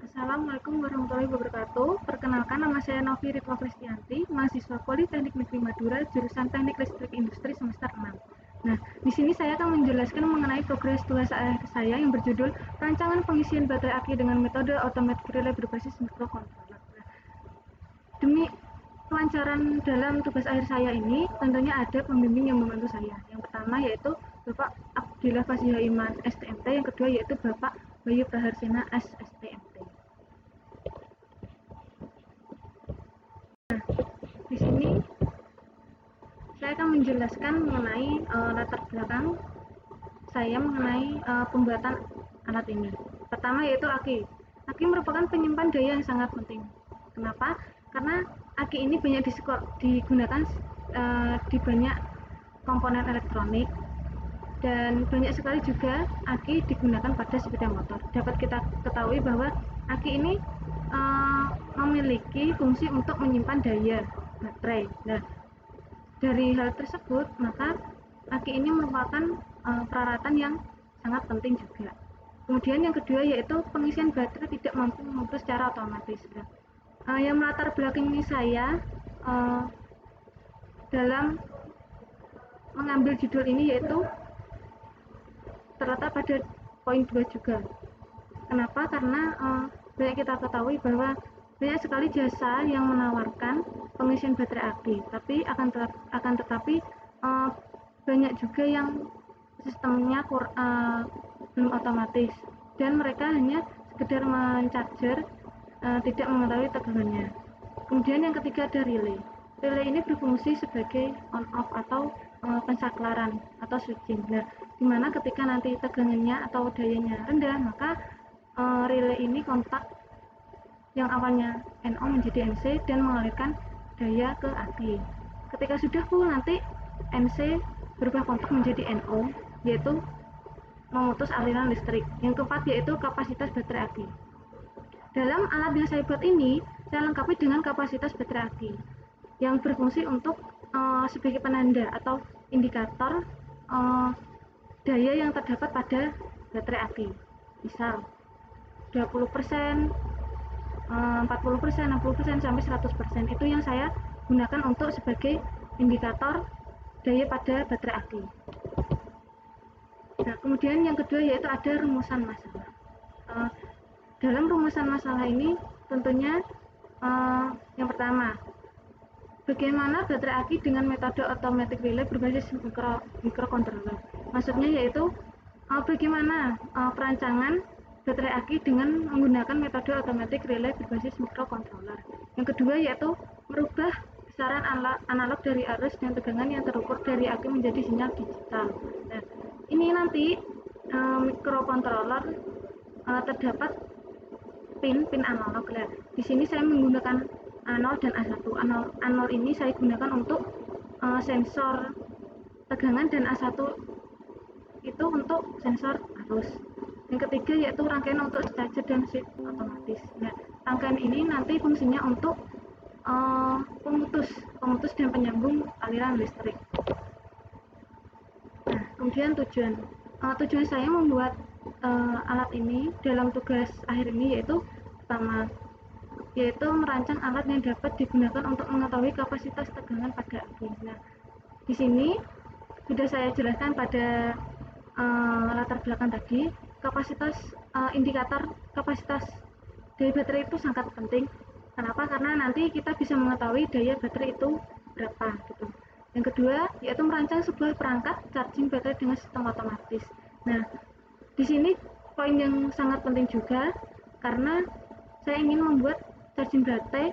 Assalamualaikum warahmatullahi wabarakatuh. Perkenalkan, nama saya Novi Ritwa Kristianti, mahasiswa Politeknik Negeri Madura, jurusan Teknik Listrik Industri semester 6. Nah, di sini saya akan menjelaskan mengenai progres tugas akhir saya yang berjudul Rancangan Pengisian Baterai Aki dengan Metode Automatic Relay Berbasis Microcontroller. Nah, demi kelancaran dalam tugas akhir saya ini, tentunya ada pembimbing yang membantu saya. Yang pertama yaitu Bapak Abdillah Fasihah Iman STMT, yang kedua yaitu Bapak Bayu Praharsena SSTMT. Di sini saya akan menjelaskan mengenai latar belakang saya mengenai pembuatan alat ini. Pertama yaitu aki. Aki merupakan penyimpan daya yang sangat penting. Kenapa? Karena aki ini banyak digunakan di banyak komponen elektronik, dan banyak sekali juga aki digunakan pada sepeda motor. Dapat kita ketahui bahwa aki ini memiliki fungsi untuk menyimpan daya baterai. Nah, dari hal tersebut, maka aki ini merupakan peralatan yang sangat penting juga. Kemudian yang kedua yaitu pengisian baterai tidak mampu memutus secara otomatis. Yang melatar belakangi saya dalam mengambil judul ini yaitu terletak pada poin 2 juga. Kenapa? Karena banyak kita ketahui bahwa banyak sekali jasa yang menawarkan pengisian baterai aki, tapi akan tetapi banyak juga yang sistemnya belum otomatis, dan mereka hanya sekedar mencharger, tidak mengetahui tegangannya. Kemudian yang ketiga ada relay. Relay ini berfungsi sebagai on off atau pensaklaran atau switching. Nah, dimana ketika nanti tegangannya atau dayanya rendah, maka relay ini kontak yang awalnya NO menjadi NC dan mengalirkan daya ke aki. Ketika sudah full, nanti NC berubah kontak menjadi NO, yaitu memutus aliran listrik. Yang keempat yaitu kapasitas baterai aki. Dalam alat yang saya buat ini, saya lengkapi dengan kapasitas baterai aki yang berfungsi untuk sebagai penanda atau indikator daya yang terdapat pada baterai aki. Misal 20%, 40%, 60%, sampai 100%. Itu yang saya gunakan untuk sebagai indikator daya pada baterai aki. Nah, kemudian yang kedua yaitu ada rumusan masalah. Dalam rumusan masalah ini tentunya yang pertama, bagaimana baterai aki dengan metode automatic relay berbasis microcontroller. Maksudnya yaitu bagaimana perancangan baterai aki dengan menggunakan metode automatic relay berbasis microcontroller. Yang kedua yaitu merubah besaran analog dari arus dan tegangan yang terukur dari aki menjadi sinyal digital. Nah, ini nanti microcontroller terdapat pin analog. Nah, di sini saya menggunakan A0 dan A1. A0 ini saya gunakan untuk sensor tegangan, dan A1 itu untuk sensor arus. Yang ketiga yaitu rangkaian untuk charger dan switch otomatis. Nah, rangkaian ini nanti fungsinya untuk pemutus dan penyambung aliran listrik. Nah, kemudian tujuan saya membuat alat ini dalam tugas akhir ini yaitu merancang alat yang dapat digunakan untuk mengetahui kapasitas tegangan pada aki. Nah, di sini sudah saya jelaskan pada latar belakang tadi, indikator kapasitas daya baterai itu sangat penting. Kenapa? Karena nanti kita bisa mengetahui daya baterai itu berapa gitu. Yang kedua yaitu merancang sebuah perangkat charging baterai dengan sistem otomatis. Nah, di sini poin yang sangat penting juga, karena saya ingin membuat charging baterai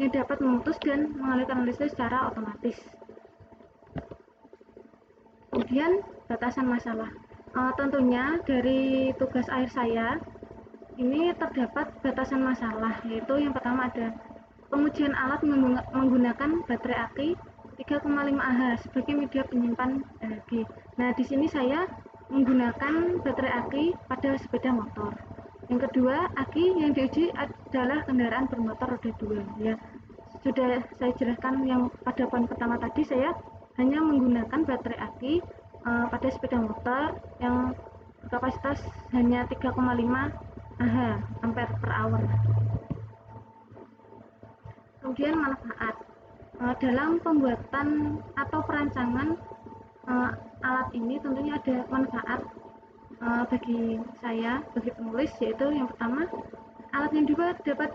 yang dapat memutus dan mengalirkan listrik secara otomatis. Kemudian batasan masalah. Tentunya dari tugas akhir saya ini terdapat batasan masalah, yaitu yang pertama ada pengujian alat menggunakan baterai aki 3,5 Ah sebagai media penyimpan energi. Nah, di sini saya menggunakan baterai aki pada sepeda motor. Yang kedua, aki yang diuji adalah kendaraan bermotor roda 2. Ya, sudah saya jelaskan yang pada poin pertama tadi, saya hanya menggunakan baterai aki pada sepeda motor yang kapasitas hanya 3,5 Ah, ampere per hour. Kemudian manfaat. Dalam pembuatan atau perancangan alat ini tentunya ada manfaat bagi saya, bagi penulis, yaitu yang pertama, alat yang juga dapat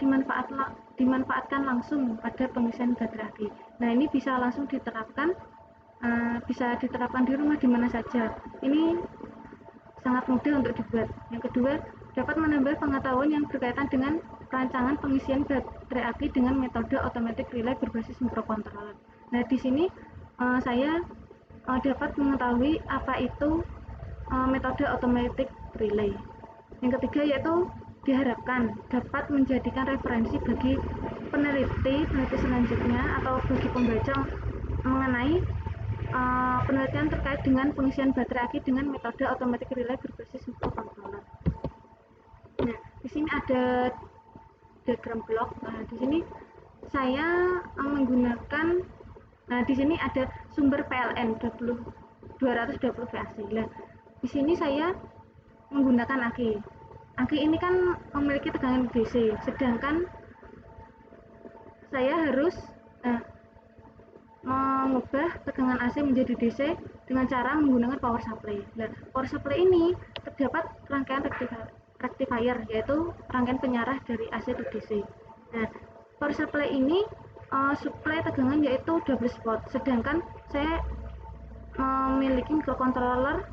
dimanfaatkan langsung pada pengisian baterai aki. Nah, ini bisa langsung diterapkan, bisa diterapkan di rumah di mana saja. Ini sangat mudah untuk dibuat. Yang kedua, dapat menambah pengetahuan yang berkaitan dengan rancangan pengisian baterai aki dengan metode automatic relay berbasis microcontroller. Nah, di sini saya dapat mengetahui apa itu metode automatic relay. Yang ketiga yaitu diharapkan dapat menjadikan referensi bagi peneliti selanjutnya atau bagi pembaca mengenai penelitian terkait dengan pengisian baterai aki dengan metode automatic relay berbasis microcontroller. Nah, di sini ada diagram blok. Nah, di sini saya menggunakan, nah di sini ada sumber PLN 220 VAC. Nah, di sini saya menggunakan aki. Aki ini kan memiliki tegangan DC, sedangkan saya harus mengubah tegangan AC menjadi DC dengan cara menggunakan power supply. Nah, power supply ini terdapat rangkaian rectifier, yaitu rangkaian penyarah dari AC ke DC. Nah, power supply ini supply tegangan yaitu double spot, sedangkan saya memiliki microcontroller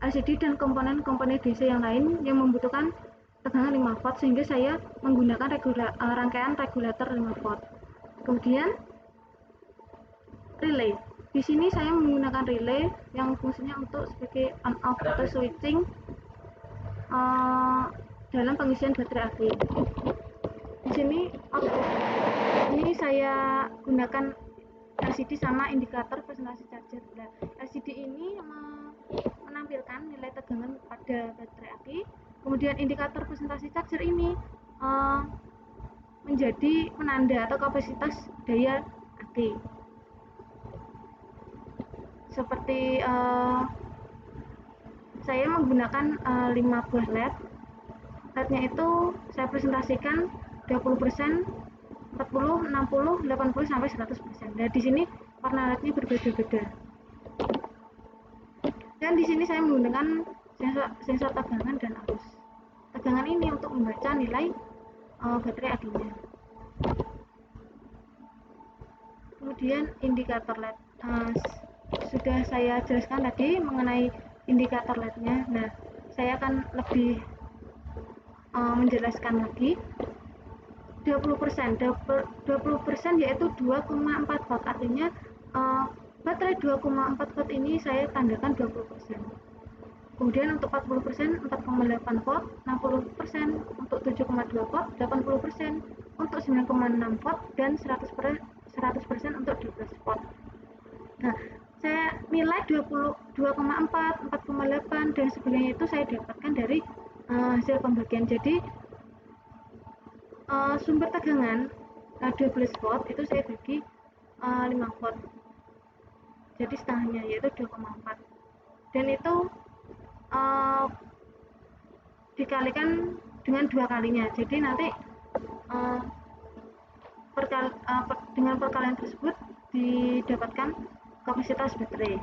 LCD dan komponen-komponen DC yang lain yang membutuhkan tegangan 5 volt, sehingga saya menggunakan rangkaian regulator 5 volt. Kemudian relay. Di sini saya menggunakan relay yang fungsinya untuk sebagai on off atau switching dalam pengisian baterai aki. Di sini ini saya gunakan LCD sama indikator presentasi charger. Nah, LCD ini menampilkan nilai tegangan pada baterai aki. Kemudian indikator presentasi charger ini menjadi penanda atau kapasitas daya aki. Seperti saya menggunakan 5 buah LED. LED-nya itu saya presentasikan 20%, 40, 60, 80 sampai 100%. Dan di sini warna LED-nya berbeda-beda. Dan di sini saya menggunakan sensor tegangan dan arus. Tegangan ini untuk membaca nilai baterai akinya. Kemudian indikator LED. Sudah saya jelaskan tadi mengenai indikator LED-nya. Nah, saya akan lebih menjelaskan lagi. 20% yaitu 2,4 volt, artinya baterai 2,4 volt ini saya tandakan 20%. Kemudian untuk 40% 4,8 volt, 60% untuk 7,2 volt, 80% untuk 9,6 volt, dan 100% untuk 12 volt. Nah, saya nilai 2,4, 4,8 dan sebagainya itu saya dapatkan dari hasil pembagian. Jadi sumber tegangan 12 volt itu saya bagi 5 volt, jadi setengahnya yaitu 2,4, dan itu dikalikan dengan 2 kalinya, jadi nanti dengan perkalian tersebut didapatkan kapasitas baterai.